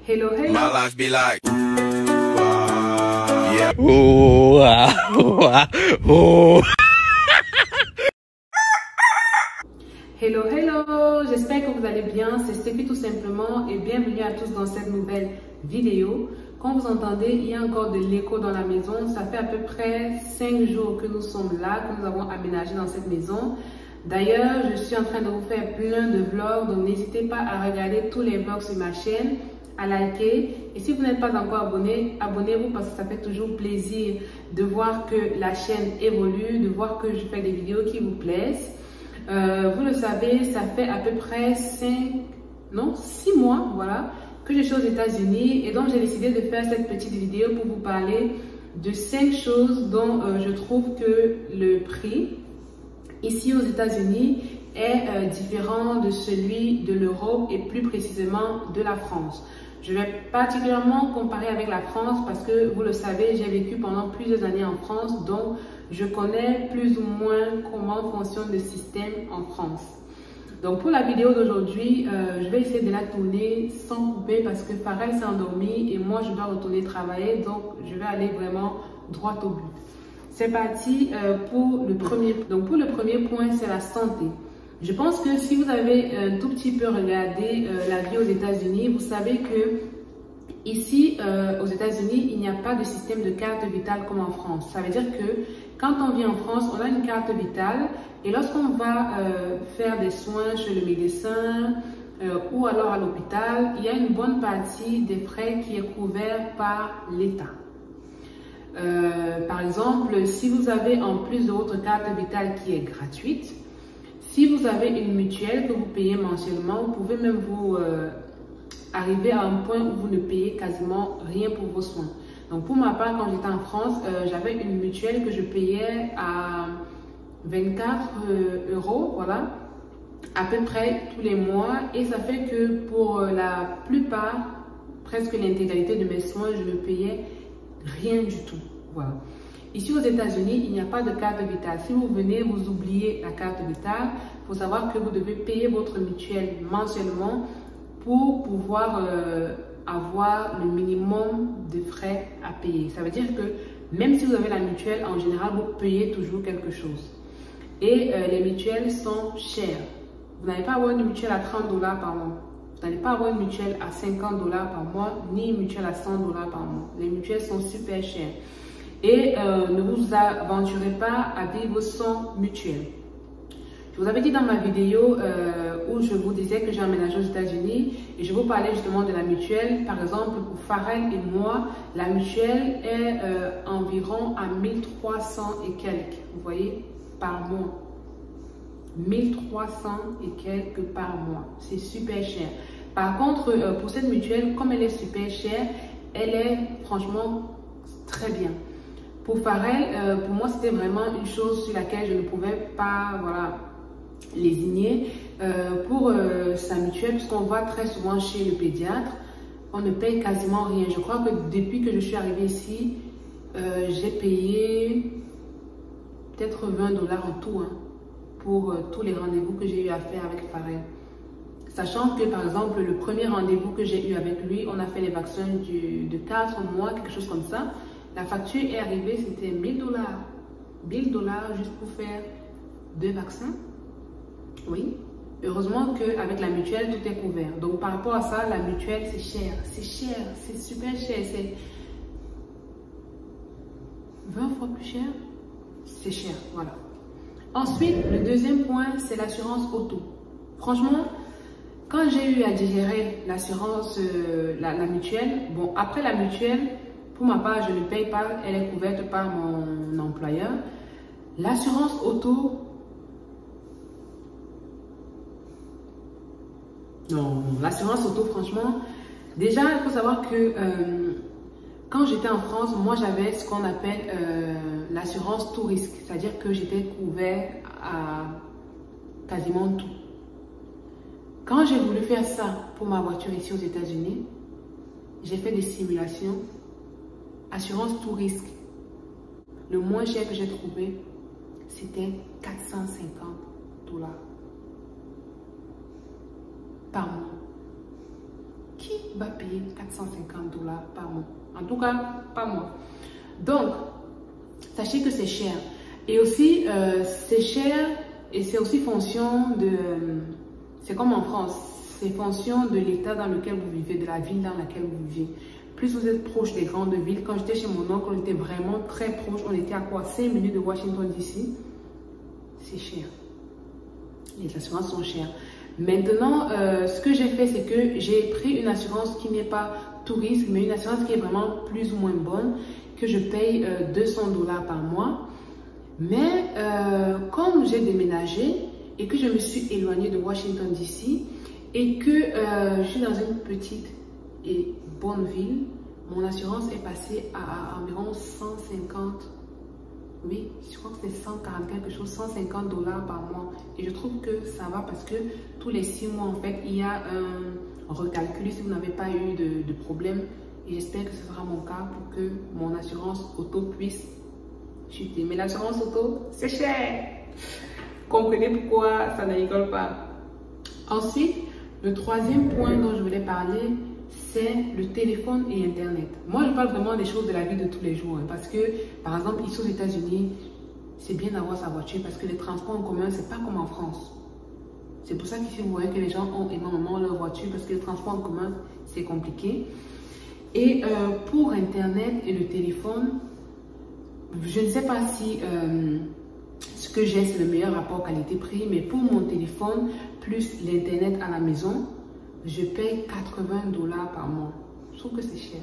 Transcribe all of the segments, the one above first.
Hello, hello. My life be like, yeah. Hello, hello. J'espère que vous allez bien. C'est Stéphie tout simplement et bienvenue à tous dans cette nouvelle vidéo. Comme vous entendez, il y a encore de l'écho dans la maison. Ça fait à peu près 5 jours que nous sommes là, que nous avons aménagé dans cette maison. D'ailleurs, je suis en train de vous faire plein de vlogs, donc n'hésitez pas à regarder tous les vlogs sur ma chaîne, à liker. Et si vous n'êtes pas encore abonné, abonnez-vous parce que ça fait toujours plaisir de voir que la chaîne évolue, de voir que je fais des vidéos qui vous plaisent. Vous le savez, ça fait à peu près 6 mois, voilà, que je suis aux États-Unis et donc j'ai décidé de faire cette petite vidéo pour vous parler de 5 choses dont je trouve que le prix ici aux États-Unis est différent de celui de l'Europe et plus précisément de la France. Je vais particulièrement comparer avec la France parce que vous le savez, j'ai vécu pendant plusieurs années en France, donc je connais plus ou moins comment fonctionne le système en France. Donc pour la vidéo d'aujourd'hui, je vais essayer de la tourner sans couper parce que Farel s'est endormi et moi je dois retourner travailler, donc je vais aller vraiment droit au but. C'est parti pour le premier. Donc pour le premier point, c'est la santé. Je pense que si vous avez un tout petit peu regardé la vie aux États-Unis, vous savez que ici aux États-Unis, il n'y a pas de système de carte vitale comme en France. Ça veut dire que quand on vit en France, on a une carte vitale et lorsqu'on va faire des soins chez le médecin ou alors à l'hôpital, il y a une bonne partie des frais qui est couvert par l'État. Par exemple, si vous avez en plus de votre carte vitale qui est gratuite, si vous avez une mutuelle que vous payez mensuellement, vous pouvez même vous arriver à un point où vous ne payez quasiment rien pour vos soins. Donc pour ma part, quand j'étais en France, j'avais une mutuelle que je payais à 24 €, voilà, à peu près tous les mois. Et ça fait que pour la plupart, presque l'intégralité de mes soins, je ne payais rien du tout. Voilà. Ici aux États-Unis, il n'y a pas de carte vitale. Si vous venez, vous oubliez la carte vitale, il faut savoir que vous devez payer votre mutuelle mensuellement pour pouvoir avoir le minimum de frais à payer. Ça veut dire que même si vous avez la mutuelle, en général, vous payez toujours quelque chose. Et les mutuelles sont chères. Vous n'allez pas avoir une mutuelle à 30 $ par mois. Vous n'allez pas avoir une mutuelle à 50 $ par mois, ni une mutuelle à 100 $ par mois. Les mutuelles sont super chères. Et ne vous aventurez pas à vivre sans mutuelle. Je vous avais dit dans ma vidéo où je vous disais que j'ai emménagé aux États-Unis et je vous parlais justement de la mutuelle. Par exemple, pour Farel et moi, la mutuelle est environ à 1300 et quelques, vous voyez, par mois. 1300 et quelques par mois. C'est super cher. Par contre, pour cette mutuelle, comme elle est super chère, elle est franchement très bien. Pour Farel, pour moi, c'était vraiment une chose sur laquelle je ne pouvais pas, voilà, lésigner. Pour sa mutuelle, puisqu'on va très souvent chez le pédiatre, on ne paye quasiment rien. Je crois que depuis que je suis arrivée ici, j'ai payé peut-être 20 $ en tout, hein, pour tous les rendez-vous que j'ai eu à faire avec Farel. Sachant que, par exemple, le premier rendez-vous que j'ai eu avec lui, on a fait les vaccins de 4 mois, quelque chose comme ça. La facture est arrivée, c'était 1000 $. 1000 $ juste pour faire 2 vaccins. Oui. Heureusement qu'avec la mutuelle, tout est couvert. Donc, par rapport à ça, la mutuelle, c'est cher. C'est cher. C'est super cher. C'est 20 fois plus cher. C'est cher. Voilà. Ensuite, le deuxième point, c'est l'assurance auto. Franchement, quand j'ai eu à digérer l'assurance, la mutuelle, bon, après la mutuelle, pour ma part, je ne paye pas, elle est couverte par mon employeur. L'assurance auto, non, l'assurance auto, franchement, déjà, il faut savoir que quand j'étais en France, moi, j'avais ce qu'on appelle l'assurance tout risque, c'est-à-dire que j'étais couvert à quasiment tout. Quand j'ai voulu faire ça pour ma voiture ici aux États-Unis, j'ai fait des simulations. Assurance tout risque. Le moins cher que j'ai trouvé, c'était 450 $ par mois. Qui va payer 450 $ par mois. En tout cas, pas moi. Donc, sachez que c'est cher. Et aussi, c'est cher et c'est aussi fonction de... c'est comme en France, c'est fonction de l'état dans lequel vous vivez, de la ville dans laquelle vous vivez. Plus vous êtes proche des grandes villes, quand j'étais chez mon oncle, on était vraiment très proche. On était à quoi? 5 minutes de Washington DC. C'est cher. Les assurances sont chères. Maintenant, ce que j'ai fait, c'est que j'ai pris une assurance qui n'est pas tout risque, mais une assurance qui est vraiment plus ou moins bonne, que je paye 200 $ par mois. Mais comme j'ai déménagé et que je me suis éloignée de Washington DC et que je suis dans une petite et bonne ville, mon assurance est passée à environ 150, oui, je crois que c'est 140 quelque chose, 150 $ par mois. Et je trouve que ça va parce que tous les 6 mois, en fait, il y a un recalcul si vous n'avez pas eu de problème. Et j'espère que ce sera mon cas pour que mon assurance auto puisse chuter. Mais l'assurance auto, c'est cher. Comprenez pourquoi ça ne rigole pas. Ensuite, le troisième point dont je voulais parler, c'est le téléphone et Internet. Moi, je parle vraiment des choses de la vie de tous les jours. Hein, parce que, par exemple, ici aux États-Unis, c'est bien d'avoir sa voiture parce que les transports en commun, c'est pas comme en France. C'est pour ça qu'ici, vous voyez que les gens ont énormément leur voiture parce que les transports en commun, c'est compliqué. Et pour Internet et le téléphone, je ne sais pas si ce que j'ai, c'est le meilleur rapport qualité-prix, mais pour mon téléphone, plus l'Internet à la maison, je paye 80 $ par mois. Je trouve que c'est cher.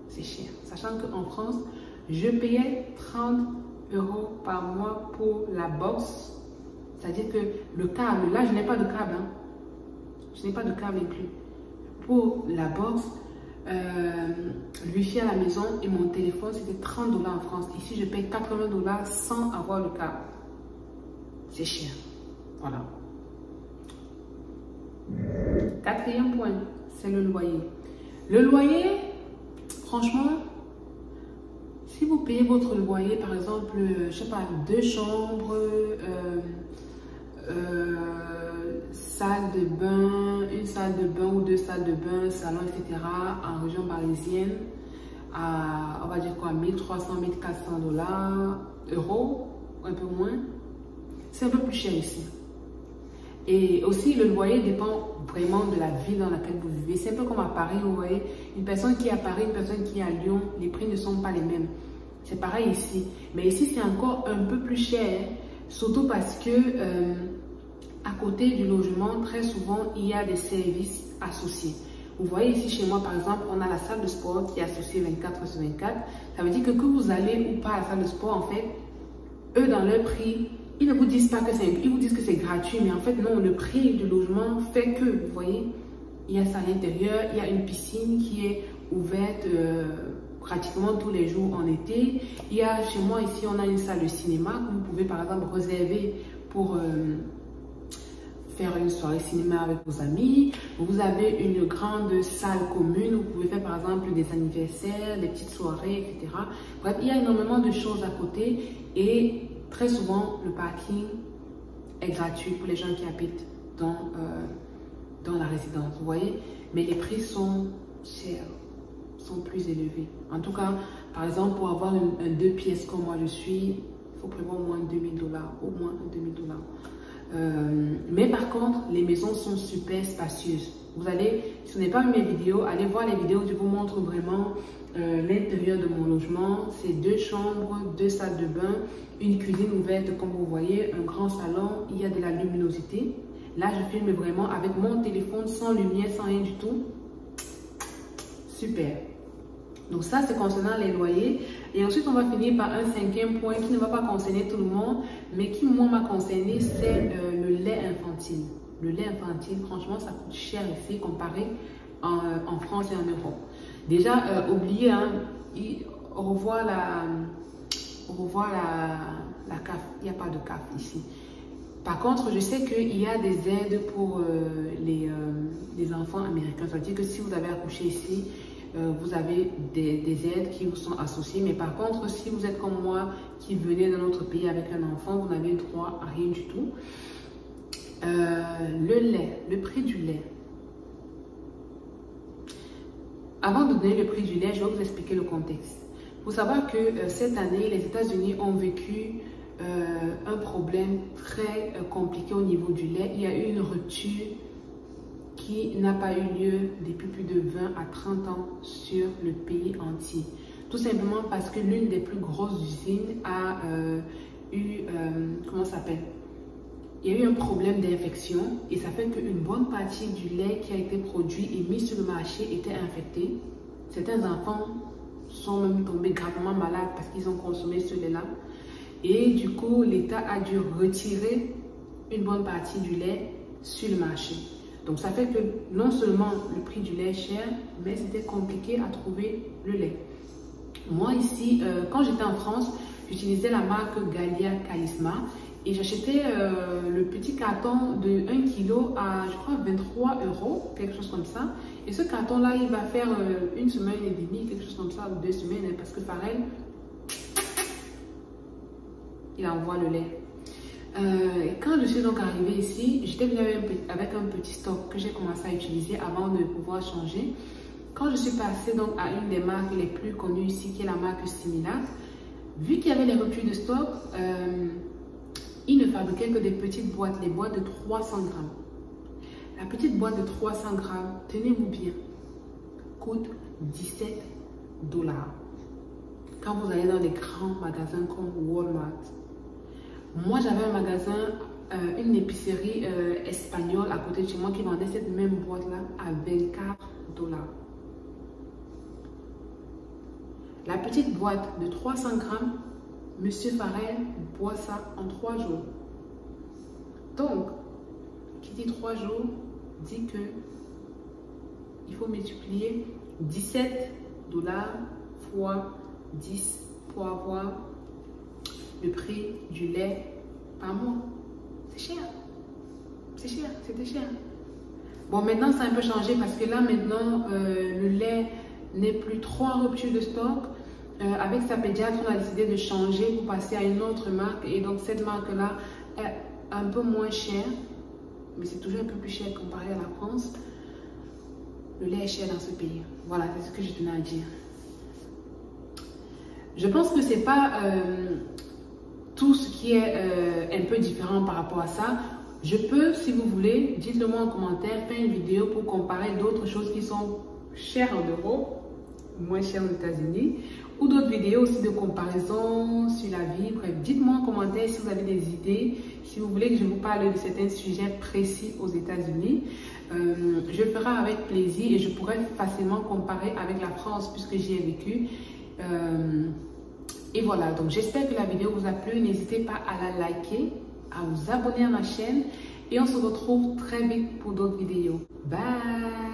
C'est cher. Sachant qu'en France, je payais 30 € par mois pour la box. C'est-à-dire que le câble, là, je n'ai pas de câble. Hein. Je n'ai pas de câble inclus. Pour la box, le Wi-Fi à la maison et mon téléphone, c'était 30 $ en France. Ici, je paye 80 $ sans avoir le câble. C'est cher. Voilà. Quatrième point, c'est le loyer. Le loyer, franchement, si vous payez votre loyer, par exemple, je sais pas, 2 chambres, salle de bain, une salle de bain ou 2 salles de bain, salon, etc., en région parisienne, à, on va dire quoi, 1300, 1400 $, euros, un peu moins, c'est un peu plus cher ici. Et aussi, le loyer dépend vraiment de la ville dans laquelle vous vivez. C'est un peu comme à Paris, vous voyez, une personne qui est à Paris, une personne qui est à Lyon, les prix ne sont pas les mêmes. C'est pareil ici. Mais ici, c'est encore un peu plus cher, surtout parce que à côté du logement, très souvent, il y a des services associés. Vous voyez ici chez moi, par exemple, on a la salle de sport qui est associée 24/24. Ça veut dire que vous allez ou pas à la salle de sport, en fait, eux, dans leur prix, ils ne vous disent pas que c'est, ils vous disent que c'est gratuit, mais en fait, non, le prix du logement fait que, vous voyez, il y a ça à l'intérieur, il y a une piscine qui est ouverte pratiquement tous les jours en été. Il y a, chez moi, ici, on a une salle de cinéma que vous pouvez, par exemple, réserver pour faire une soirée cinéma avec vos amis. Vous avez une grande salle commune où vous pouvez faire, par exemple, des anniversaires, des petites soirées, etc. Bref, il y a énormément de choses à côté et très souvent, le parking est gratuit pour les gens qui habitent dans la résidence, vous voyez. Mais les prix sont chers, sont plus élevés. En tout cas, par exemple, pour avoir un 2 pièces comme moi je suis, il faut prévoir au moins 2000 $, au moins 2000 $. Mais par contre, les maisons sont super spacieuses. Vous allez, si vous n'avez pas vu mes vidéos, allez voir les vidéos où je vous montre vraiment l'intérieur de mon logement. C'est 2 chambres, 2 salles de bain, une cuisine ouverte comme vous voyez, un grand salon, il y a de la luminosité. Là, je filme vraiment avec mon téléphone, sans lumière, sans rien du tout. Super. Donc ça, c'est concernant les loyers. Et ensuite, on va finir par un 5e point qui ne va pas concerner tout le monde, mais qui, moi, m'a concerné, c'est le lait infantile. Le lait infantile, franchement, ça coûte cher ici comparé en France et en Europe. Déjà, oubliez, hein, on revoit la CAF. Il n'y a pas de CAF ici. Par contre, je sais qu'il y a des aides pour les enfants américains. Ça veut dire que si vous avez accouché ici, vous avez des aides qui vous sont associées. Mais par contre, si vous êtes comme moi, qui venez d'un autre pays avec un enfant, vous n'avez droit à rien du tout. Le lait, le prix du lait. Avant de donner le prix du lait, je vais vous expliquer le contexte. Il faut savoir que cette année, les États-Unis ont vécu un problème très compliqué au niveau du lait. Il y a eu une rupture qui n'a pas eu lieu depuis plus de 20 à 30 ans sur le pays entier. Tout simplement parce que l'une des plus grosses usines a comment ça s'appelle? Il y a eu un problème d'infection et ça fait qu'une bonne partie du lait qui a été produit et mis sur le marché était infecté. Certains enfants sont même tombés gravement malades parce qu'ils ont consommé ce lait-là. Et du coup, l'État a dû retirer une bonne partie du lait sur le marché. Donc ça fait que non seulement le prix du lait est cher, mais c'était compliqué à trouver le lait. Moi ici, quand j'étais en France, j'utilisais la marque Gallia Calisma et j'achetais le petit carton de 1 kg à, je crois, 23 €, quelque chose comme ça. Et ce carton-là, il va faire une semaine et demie, quelque chose comme ça, ou 2 semaines, hein, parce que pareil, il envoie le lait. Et quand je suis donc arrivée ici, j'étais venue avec un petit stock que j'ai commencé à utiliser avant de pouvoir changer. Quand je suis passée donc à une des marques les plus connues ici, qui est la marque Similac, vu qu'il y avait les ruptures de stock, ils ne fabriquaient que des petites boîtes, les boîtes de 300 grammes. La petite boîte de 300 grammes, tenez-vous bien, coûte 17 $. Quand vous allez dans les grands magasins comme Walmart, moi j'avais un magasin, une épicerie espagnole à côté de chez moi qui vendait cette même boîte-là à 24 $. La petite boîte de 300 grammes, Monsieur Farrell boit ça en 3 jours. Donc, qui dit 3 jours, dit que il faut multiplier 17 $ fois 10 pour avoir le prix du lait par mois. C'est cher. C'est cher, c'était cher. Bon, maintenant, ça a un peu changé parce que là, maintenant, le lait n'est plus trop en rupture de stock. Avec sa pédiatre, on a décidé de changer pour passer à une autre marque. Et donc, cette marque-là est un peu moins chère, mais c'est toujours un peu plus cher comparé à la France. Le lait est cher dans ce pays. Voilà, c'est ce que je tenais à dire. Je pense que c'est pas tout ce qui est un peu différent par rapport à ça. Je peux, si vous voulez, dites-le moi en commentaire, faire une vidéo pour comparer d'autres choses qui sont chères en Europe, moins chères aux États-Unis, ou d'autres vidéos aussi de comparaison sur la vie. Bref, dites-moi en commentaire si vous avez des idées, si vous voulez que je vous parle de certains sujets précis aux États-Unis. Je le ferai avec plaisir et je pourrais facilement comparer avec la France puisque j'y ai vécu. Et voilà, donc j'espère que la vidéo vous a plu. N'hésitez pas à la liker, à vous abonner à ma chaîne et on se retrouve très vite pour d'autres vidéos. Bye!